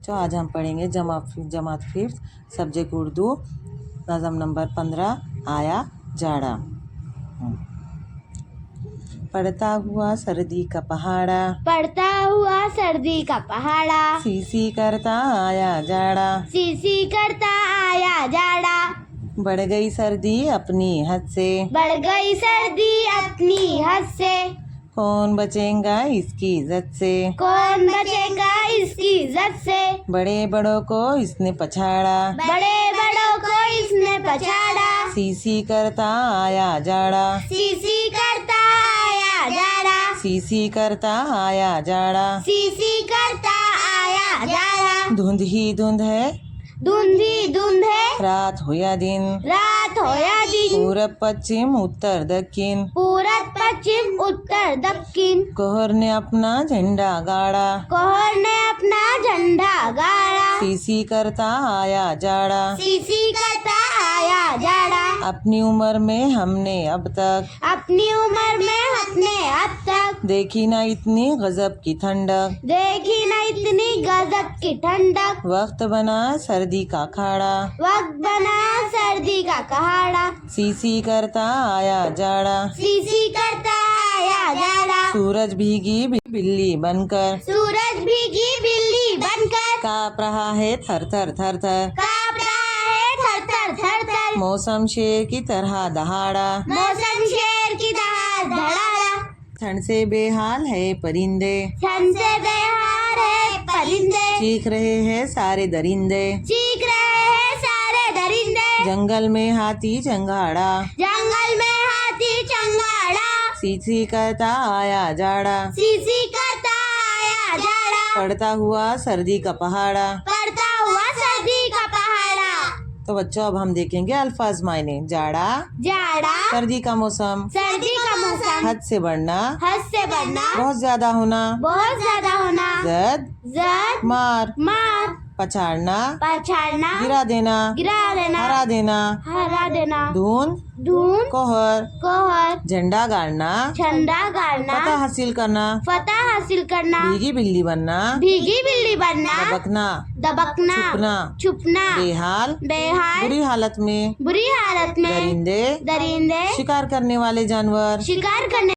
तो आज हम पढ़ेंगे जमात फिफ्थ सब्जेक्ट उर्दू नज़म नंबर 15 आया जाड़ा। पड़ता हुआ सर्दी का पहाड़ा, पड़ता हुआ सर्दी का पहाड़ा, सीसी करता आया जाड़ा, सीसी करता आया जाड़ा। बढ़ गई सर्दी अपनी हद से, बढ़ गई सर्दी अपनी हद से, कौन बचेगा इसकी इज्जत से, कौन बचेगा इसकी इज्जत से। बड़े बड़ों को इसने पछाड़ा, बड़े बड़ों को इसने पछाड़ा, सीसी करता आया जाड़ा, सीसी करता आया जाड़ा, सीसी करता आया जाड़ा। सीसी करता आया जाड़ा। धुंध ही धुंध है, धुंधी धुंध है, रात हो या दिन, रात हो या दिन, पूरब पश्चिम उत्तर दक्षिण, पूरब पश्चिम उत्तर दक्षिण। कोहर ने अपना झंडा गाड़ा, कोहर ने अपना झंडा गाड़ा, सीसी करता आया जाड़ा। सीसी करता आया जाड़ा। अपनी उम्र में हमने अब तक, अपनी उम्र में अपने अब तक, देखी ना इतनी गजब की ठंडक, देखी न इतनी गजब की ठंडक। वक्त बना सर्दी का खाड़ा, वक्त बना सर्दी का कहाड़ा, सीसी करता आया जाड़ा। सीसी करता आया जाड़ा। सूरज भीगी बिल्ली बनकर, सूरज भीगी बिल्ली बनकर, काँप रहा है थर थर थर थर, काँप रहा है थर थर थर थर। मौसम शेर की तरह दहाड़ा, मौसम शेर की तरह धड़ाड़ा, ठंड से बेहाल है परिंदे, ठंड से बेहाल है परिंदे, चीख रहे हैं सारे दरिंदे, चीख रहे हैं सारे दरिंदे। जंगल में हाथी चंगाड़ा, जंगल में हाथी चंगाड़ा, सीसी करता आया जाड़ा, सीसी करता आया जाड़ा। पड़ता हुआ सर्दी का पहाड़ा। पड़ता हुआ सर्दी का पहाड़ा। तो बच्चों अब हम देखेंगे अल्फाज मायने। जाड़ा, जाड़ा, सर्दी का मौसम, सर्दी का मौसम, हद से बढ़ना, हद से बढ़ना, बहुत ज्यादा होना, बहुत ज्यादा होना, जद, जद, मार, मार, पछाड़ना, पछाड़ना, गिरा देना, गिरा देना, हरा देना, हरा देना, धुंध, धूम, कोहर, कोहर, झंडा गाड़ना, झंडा गाड़ना, फतह हासिल करना, फतह हासिल करना, भीगी बिल्ली बनना, भीगी बिल्ली बनना, दबकना, दबकना, छुपना, छुपना, बेहाल, बेहाल, बुरी हालत में, बुरी हालत में, दरिंदे, दरिंदे, शिकार करने वाले जानवर, शिकार करने